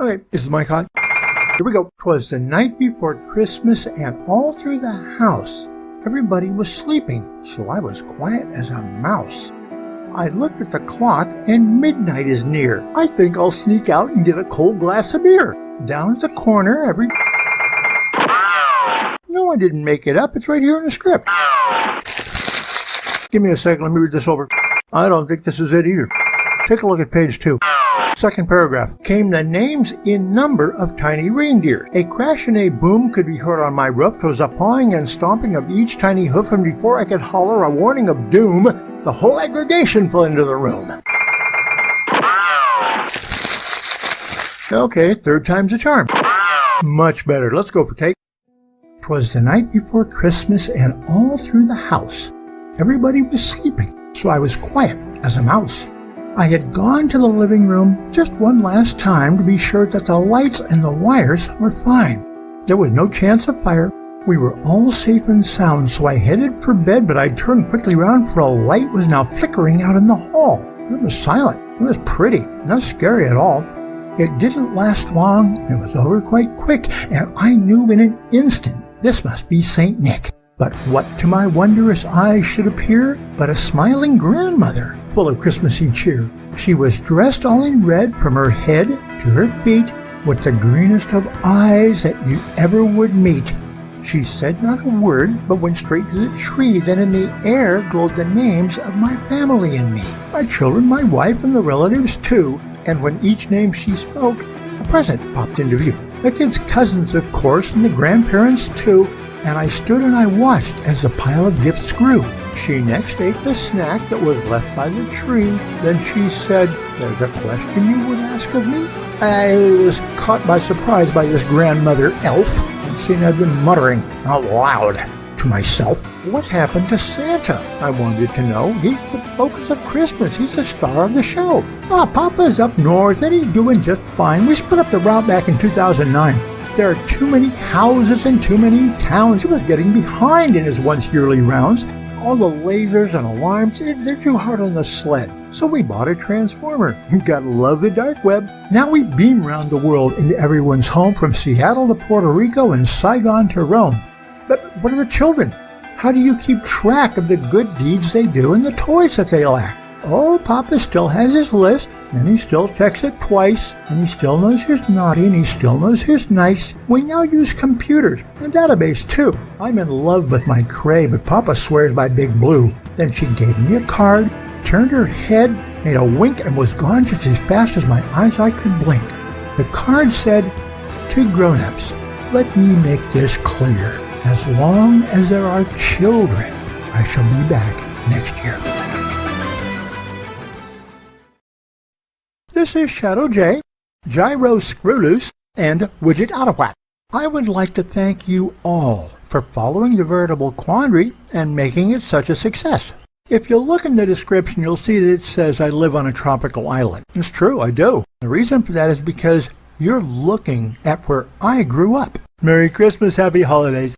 Okay, is the mic hot? Here we go. 'Twas the night before Christmas, and all through the house everybody was sleeping, so I was quiet as a mouse. I looked at the clock, and midnight is near. I think I'll sneak out and get a cold glass of beer. Down at the corner, No, I didn't make it up. It's right here in the script. Give me a second. Let me read this over. I don't think this is it either. Take a look at page 2. Second paragraph. Came the names in number of tiny reindeer. A crash and a boom could be heard on my roof. 'Twas a pawing and stomping of each tiny hoof, and before I could holler a warning of doom, the whole aggregation fell into the room. Okay, third time's a charm. Much better. Let's go for take. 'Twas the night before Christmas, and all through the house everybody was sleeping, so I was quiet as a mouse. I had gone to the living room just one last time to be sure that the lights and the wires were fine. There was no chance of fire. We were all safe and sound, so I headed for bed, but I turned quickly round, for a light was now flickering out in the hall. It was silent. It was pretty, not scary at all. It didn't last long. It was over quite quick, and I knew in an instant this must be St. Nick. But what to my wondrous eyes should appear but a smiling grandmother, full of Christmassy cheer. She was dressed all in red from her head to her feet, with the greenest of eyes that you ever would meet. She said not a word, but went straight to the tree. Then in the air glowed the names of my family and me, my children, my wife, and the relatives too. And when each name she spoke, a present popped into view. The kids' cousins, of course, and the grandparents too. And I stood and I watched as the pile of gifts grew. She next ate the snack that was left by the tree. Then she said, "There's a question you would ask of me?" I was caught by surprise by this grandmother elf, and seeing I'd been muttering out loud to myself. What happened to Santa? I wanted to know. He's the focus of Christmas. He's the star of the show. Papa's up north, and he's doing just fine. We split up the route back in 2009. There are too many houses and too many towns. He was getting behind in his once yearly rounds. All the lasers and alarms, they're too hard on the sled. So we bought a transformer. Gotta love the dark web. Now we beam around the world into everyone's home, from Seattle to Puerto Rico and Saigon to Rome. But what are the children? How do you keep track of the good deeds they do and the toys that they lack? Oh, Papa still has his list, and he still checks it twice, and he still knows who's naughty, and he still knows who's nice. We now use computers and database too. I'm in love with my Cray, but Papa swears by Big Blue. Then she gave me a card, turned her head, made a wink, and was gone just as fast as my eyes I could blink. The card said, "To grown-ups, let me make this clear. As long as there are children, I shall be back next year." This is Shadow J, Gyro Screwloose, and Widget Ottawhack. I would like to thank you all for following the veritable quandary and making it such a success. If you look in the description, you'll see that it says I live on a tropical island. It's true, I do. The reason for that is because you're looking at where I grew up. Merry Christmas, Happy Holidays.